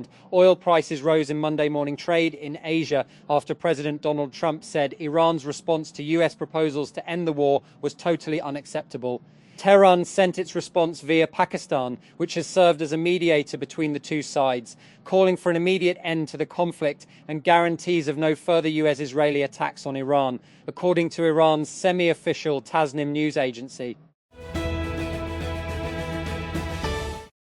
And oil prices rose in Monday morning trade in Asia after President Donald Trump said Iran's response to US proposals to end the war was totally unacceptable. Tehran sent its response via Pakistan, which has served as a mediator between the two sides, calling for an immediate end to the conflict and guarantees of no further US-Israeli attacks on Iran, according to Iran's semi-official Tasnim news agency.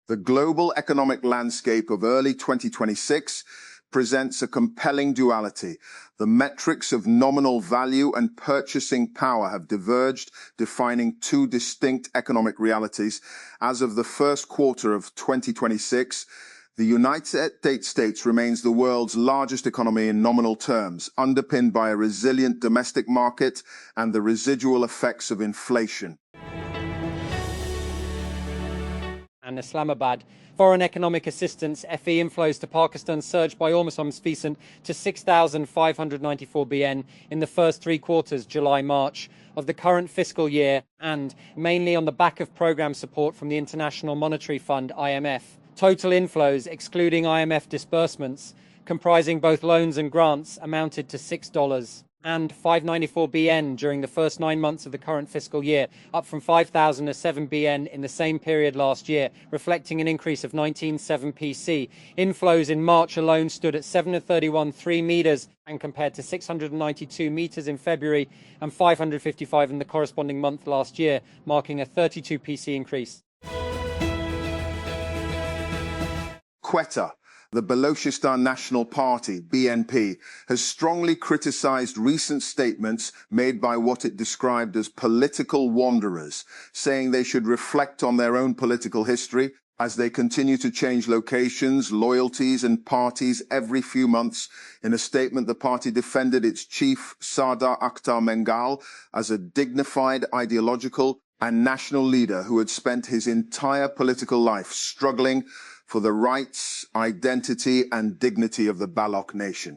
The global economic landscape of early 2026 presents a compelling duality. The metrics of nominal value and purchasing power have diverged, defining two distinct economic realities. As of the first quarter of 2026, the United States remains the world's largest economy in nominal terms, underpinned by a resilient domestic market and the residual effects of inflation. And Islamabad. Foreign economic assistance FE inflows to Pakistan surged by almost to 6,594 BN in the first 3 quarters, July-March, of the current fiscal year, and mainly on the back of program support from the International Monetary Fund, IMF. Total inflows, excluding IMF disbursements, comprising both loans and grants, amounted to $6 and 594 BN during the first 9 months of the current fiscal year, up from 5,007 BN in the same period last year, reflecting an increase of 19.7 PC. Inflows in March alone stood at 731.3 meters and compared to 692 meters in February and 555 in the corresponding month last year, marking a 32 PC increase. Quetta, the Balochistan National Party, BNP, has strongly criticized recent statements made by what it described as political wanderers, saying they should reflect on their own political history as they continue to change locations, loyalties, and parties every few months. In a statement, the party defended its chief, Sardar Akhtar Mengal, as a dignified, ideological, and national leader who had spent his entire political life struggling for the rights, identity, and dignity of the Baloch nation.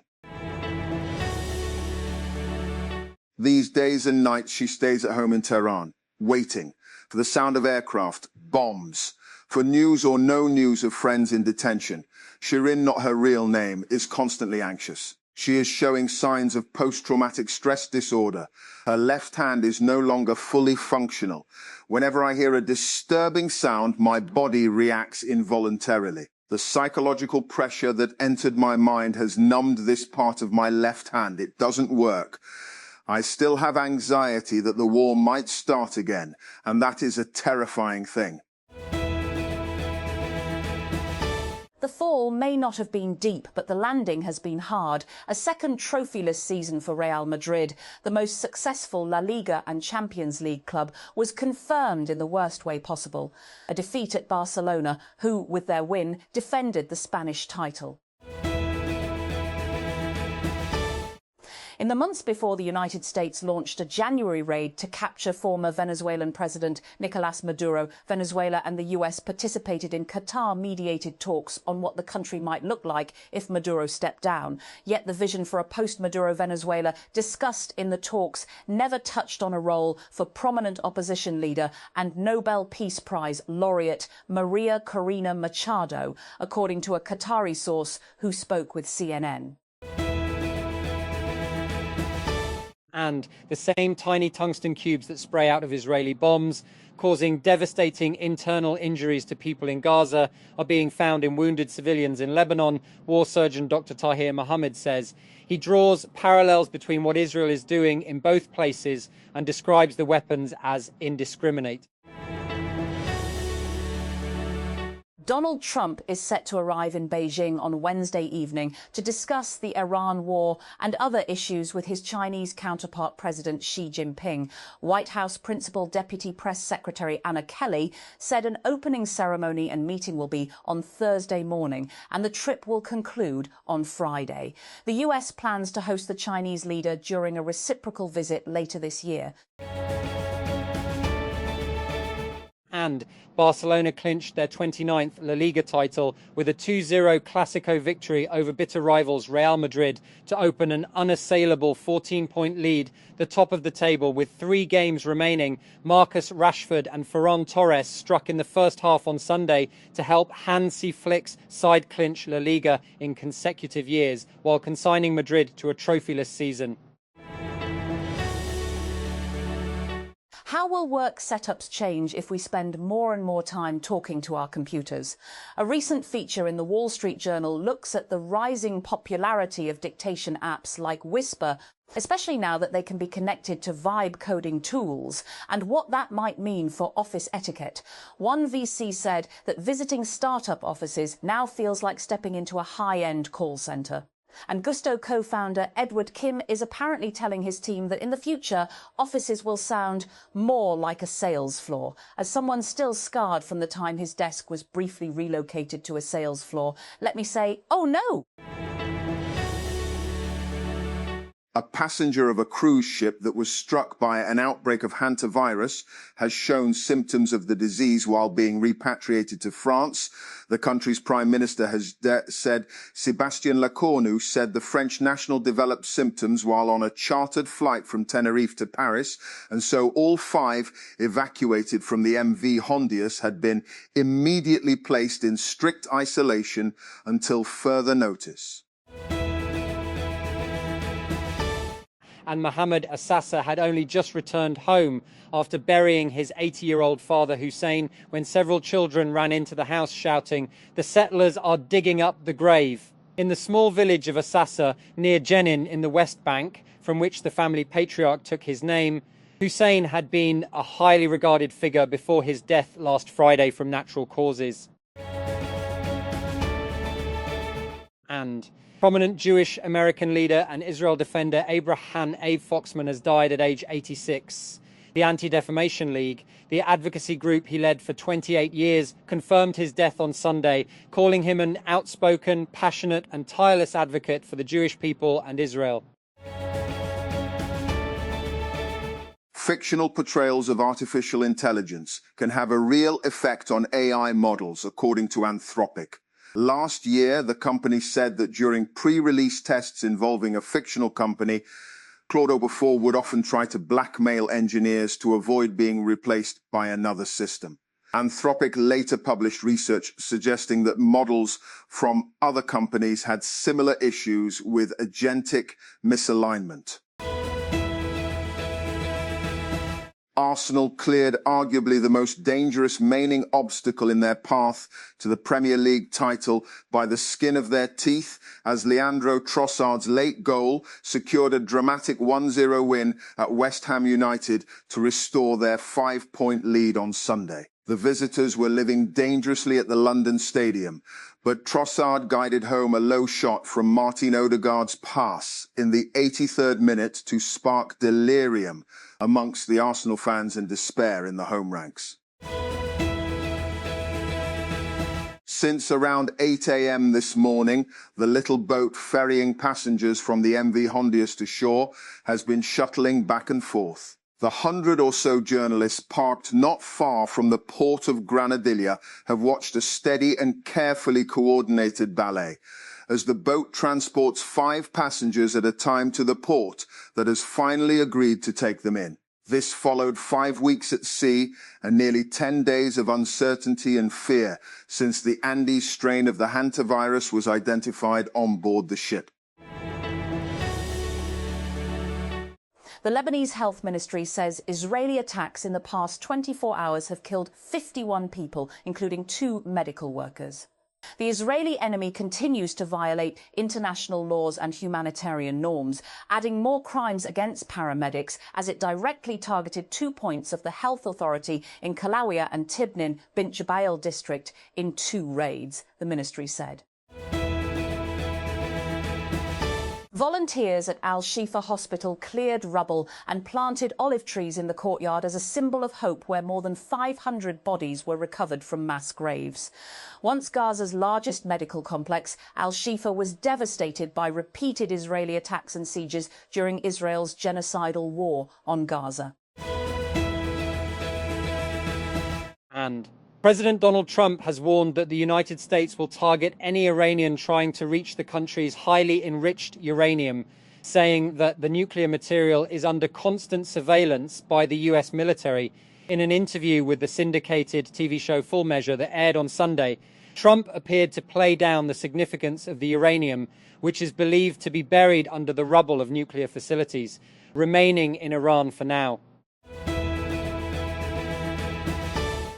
These days and nights she stays at home in Tehran, waiting for the sound of aircraft, bombs, for news or no news of friends in detention. Shirin, not her real name, is constantly anxious. She is showing signs of post-traumatic stress disorder. Her left hand is no longer fully functional. Whenever I hear a disturbing sound, my body reacts involuntarily. The psychological pressure that entered my mind has numbed this part of my left hand. It doesn't work. I still have anxiety that the war might start again, and that is a terrifying thing. The fall may not have been deep, but the landing has been hard. A second trophyless season for Real Madrid, the most successful La Liga and Champions League club, was confirmed in the worst way possible. A defeat at Barcelona, who, with their win, defended the Spanish title. In the months before the United States launched a January raid to capture former Venezuelan President Nicolás Maduro, Venezuela and the US participated in Qatar-mediated talks on what the country might look like if Maduro stepped down. Yet the vision for a post-Maduro Venezuela discussed in the talks never touched on a role for prominent opposition leader and Nobel Peace Prize laureate Maria Corina Machado, according to a Qatari source who spoke with CNN. And the same tiny tungsten cubes that spray out of Israeli bombs, causing devastating internal injuries to people in Gaza, are being found in wounded civilians in Lebanon, war surgeon Dr. Tahir Mohammed says. He draws parallels between what Israel is doing in both places and describes the weapons as indiscriminate. Donald Trump is set to arrive in Beijing on Wednesday evening to discuss the Iran war and other issues with his Chinese counterpart President Xi Jinping. White House Principal Deputy Press Secretary Anna Kelly said an opening ceremony and meeting will be on Thursday morning and the trip will conclude on Friday. The US plans to host the Chinese leader during a reciprocal visit later this year. and Barcelona clinched their 29th La Liga title with a 2-0 Clásico victory over bitter rivals Real Madrid to open an unassailable 14-point lead, the top of the table. With 3 games remaining, Marcus Rashford and Ferran Torres struck in the first half on Sunday to help Hansi Flick's side clinch La Liga in consecutive years, while consigning Madrid to a trophyless season. How will work setups change if we spend more and more time talking to our computers? A recent feature in the Wall Street Journal looks at the rising popularity of dictation apps like Whisper, especially now that they can be connected to vibe coding tools, and what that might mean for office etiquette. One VC said that visiting startup offices now feels like stepping into a high-end call centre. And Gusto co-founder Edward Kim is apparently telling his team that in the future, offices will sound more like a sales floor. As someone still scarred from the time his desk was briefly relocated to a sales floor, let me say, oh no! A passenger of a cruise ship that was struck by an outbreak of hantavirus has shown symptoms of the disease while being repatriated to France. The country's prime minister has said Sébastien Lecornu said the French national developed symptoms while on a chartered flight from Tenerife to Paris, and so all 5 evacuated from the MV Hondius had been immediately placed in strict isolation until further notice. And Mohammed Assassa had only just returned home after burying his 80-year-old father Hussein when several children ran into the house shouting, "The settlers are digging up the grave." In the small village of Assassa near Jenin in the West Bank, from which the family patriarch took his name, Hussein had been a highly regarded figure before his death last Friday from natural causes. And prominent Jewish American leader and Israel defender Abraham A. Foxman has died at age 86. The Anti-Defamation League, the advocacy group he led for 28 years, confirmed his death on Sunday, calling him an outspoken, passionate and tireless advocate for the Jewish people and Israel. Fictional portrayals of artificial intelligence can have a real effect on AI models, according to Anthropic. Last year, the company said that during pre-release tests involving a fictional company, Claude before would often try to blackmail engineers to avoid being replaced by another system. Anthropic later published research suggesting that models from other companies had similar issues with agentic misalignment. Arsenal cleared arguably the most dangerous remaining obstacle in their path to the Premier League title by the skin of their teeth as Leandro Trossard's late goal secured a dramatic 1-0 win at West Ham United to restore their 5-point lead on Sunday. The visitors were living dangerously at the London Stadium, but Trossard guided home a low shot from Martin Odegaard's pass in the 83rd minute to spark delirium amongst the Arsenal fans and despair in the home ranks. Since around 8 a.m. this morning, the little boat ferrying passengers from the MV Hondius to shore has been shuttling back and forth. The 100 or so journalists parked not far from the port of Granadilla have watched a steady and carefully coordinated ballet as the boat transports 5 passengers at a time to the port that has finally agreed to take them in. This followed 5 weeks at sea and nearly 10 days of uncertainty and fear since the Andes strain of the hantavirus was identified on board the ship. The Lebanese Health Ministry says Israeli attacks in the past 24 hours have killed 51 people, including 2 medical workers. The Israeli enemy continues to violate international laws and humanitarian norms, adding more crimes against paramedics as it directly targeted 2 points of the health authority in Kalawia and Tibnin Bint Jbeil district in 2 raids, the ministry said. Volunteers at Al-Shifa Hospital cleared rubble and planted olive trees in the courtyard as a symbol of hope where more than 500 bodies were recovered from mass graves. Once Gaza's largest medical complex, Al-Shifa was devastated by repeated Israeli attacks and sieges during Israel's genocidal war on Gaza. And President Donald Trump has warned that the United States will target any Iranian trying to reach the country's highly enriched uranium, saying that the nuclear material is under constant surveillance by the US military. In an interview with the syndicated TV show Full Measure that aired on Sunday, Trump appeared to play down the significance of the uranium, which is believed to be buried under the rubble of nuclear facilities, remaining in Iran for now.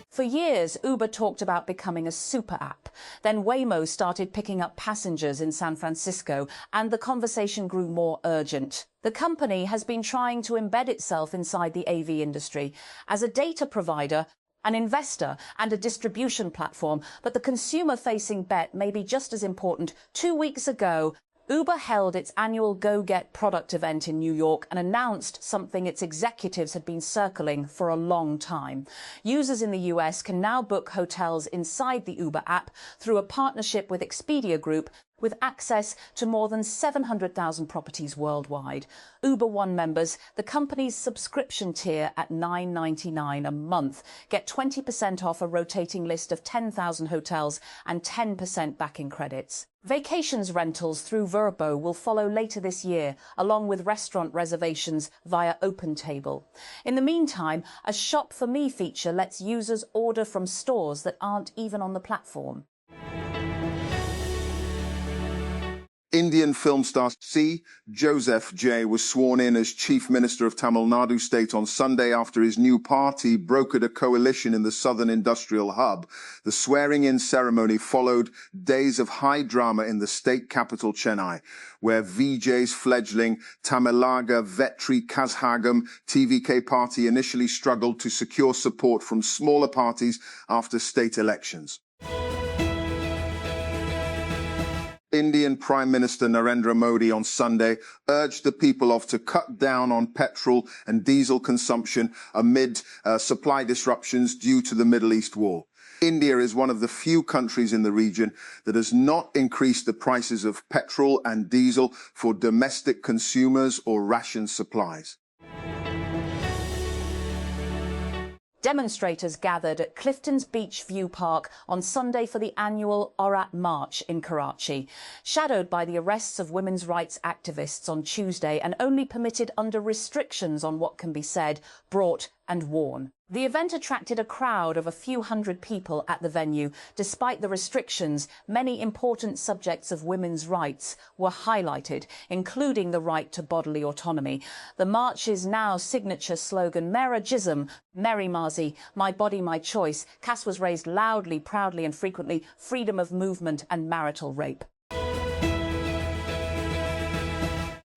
For years, Uber talked about becoming a super app. Then Waymo started picking up passengers in San Francisco, and the conversation grew more urgent. The company has been trying to embed itself inside the AV industry as a data provider, an investor and a distribution platform, but the consumer-facing bet may be just as important. 2 weeks ago, Uber held its annual Go Get product event in New York and announced something its executives had been circling for a long time. Users in the US can now book hotels inside the Uber app through a partnership with Expedia Group, with access to more than 700,000 properties worldwide. Uber One members, the company's subscription tier at $9.99 a month, get 20% off a rotating list of 10,000 hotels and 10% back-in credits. Vacations rentals through Vrbo will follow later this year, along with restaurant reservations via OpenTable. In the meantime, a Shop for Me feature lets users order from stores that aren't even on the platform. Indian film star C. Joseph J. was sworn in as Chief Minister of Tamil Nadu State on Sunday after his new party brokered a coalition in the southern industrial hub. The swearing-in ceremony followed days of high drama in the state capital Chennai, where VJ's fledgling Tamilaga Vetri Kazhagam TVK party initially struggled to secure support from smaller parties after state elections. Indian Prime Minister Narendra Modi on Sunday urged the people to cut down on petrol and diesel consumption amid supply disruptions due to the Middle East war. India is one of the few countries in the region that has not increased the prices of petrol and diesel for domestic consumers or ration supplies. Demonstrators gathered at Clifton's Beach View Park on Sunday for the annual Aurat March in Karachi, shadowed by the arrests of women's rights activists on Tuesday and only permitted under restrictions on what can be said, brought and worn. The event attracted a crowd of a few hundred people at the venue. Despite the restrictions, many important subjects of women's rights were highlighted, including the right to bodily autonomy. The march's now signature slogan, Mera Jism, Meri Marzi, My Body, My Choice, Cass was raised loudly, proudly and frequently, freedom of movement and marital rape.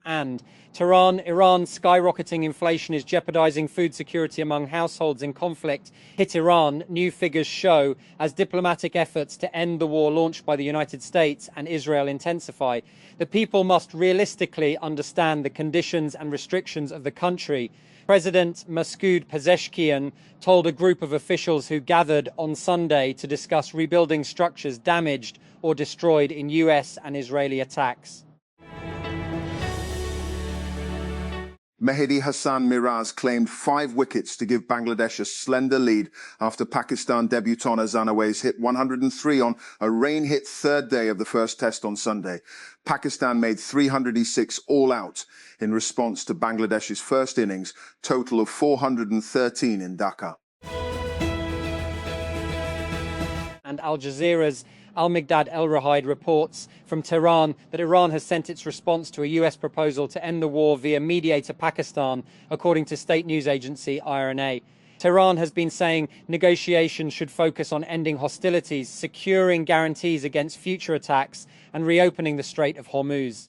And Tehran, Iran's skyrocketing inflation is jeopardizing food security among households in conflict. Hit Iran, new figures show, as diplomatic efforts to end the war launched by the United States and Israel intensify. The people must realistically understand the conditions and restrictions of the country. President Masoud Pezeshkian told a group of officials who gathered on Sunday to discuss rebuilding structures damaged or destroyed in US and Israeli attacks. Mehdi Hassan Miraz claimed 5 wickets to give Bangladesh a slender lead after Pakistan debutant Azanaways hit 103 on a rain-hit third day of the first test on Sunday. Pakistan made 306 all out in response to Bangladesh's first innings, total of 413 in Dhaka. And Al Jazeera's Al-Migdad El-Rahid reports from Tehran that Iran has sent its response to a US proposal to end the war via mediator Pakistan, according to state news agency IRNA. Tehran has been saying negotiations should focus on ending hostilities, securing guarantees against future attacks, and reopening the Strait of Hormuz.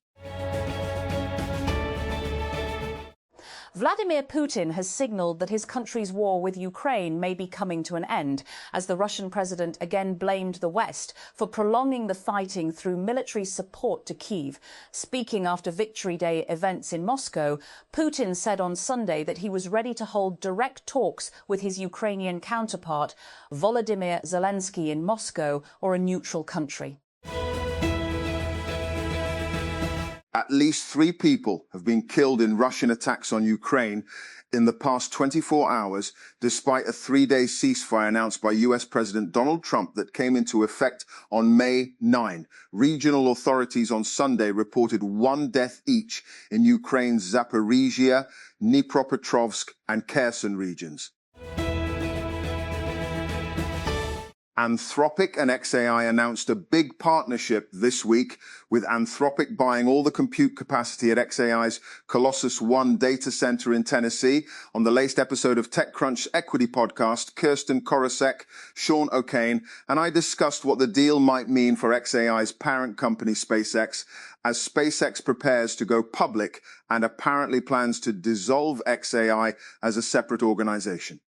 Vladimir Putin has signalled that his country's war with Ukraine may be coming to an end, as the Russian president again blamed the West for prolonging the fighting through military support to Kyiv. Speaking after Victory Day events in Moscow, Putin said on Sunday that he was ready to hold direct talks with his Ukrainian counterpart, Volodymyr Zelensky, in Moscow or a neutral country. At least 3 people have been killed in Russian attacks on Ukraine in the past 24 hours, despite a 3-day ceasefire announced by US President Donald Trump that came into effect on May 9. Regional authorities on Sunday reported 1 death each in Ukraine's Zaporizhia, Dnipropetrovsk, and Kherson regions. Anthropic and xAI announced a big partnership this week, with Anthropic buying all the compute capacity at xAI's Colossus One data center in Tennessee. On the latest episode of TechCrunch's Equity Podcast, Kirsten Korosek, Sean O'Kane, and I discussed what the deal might mean for xAI's parent company SpaceX, as SpaceX prepares to go public and apparently plans to dissolve xAI as a separate organization.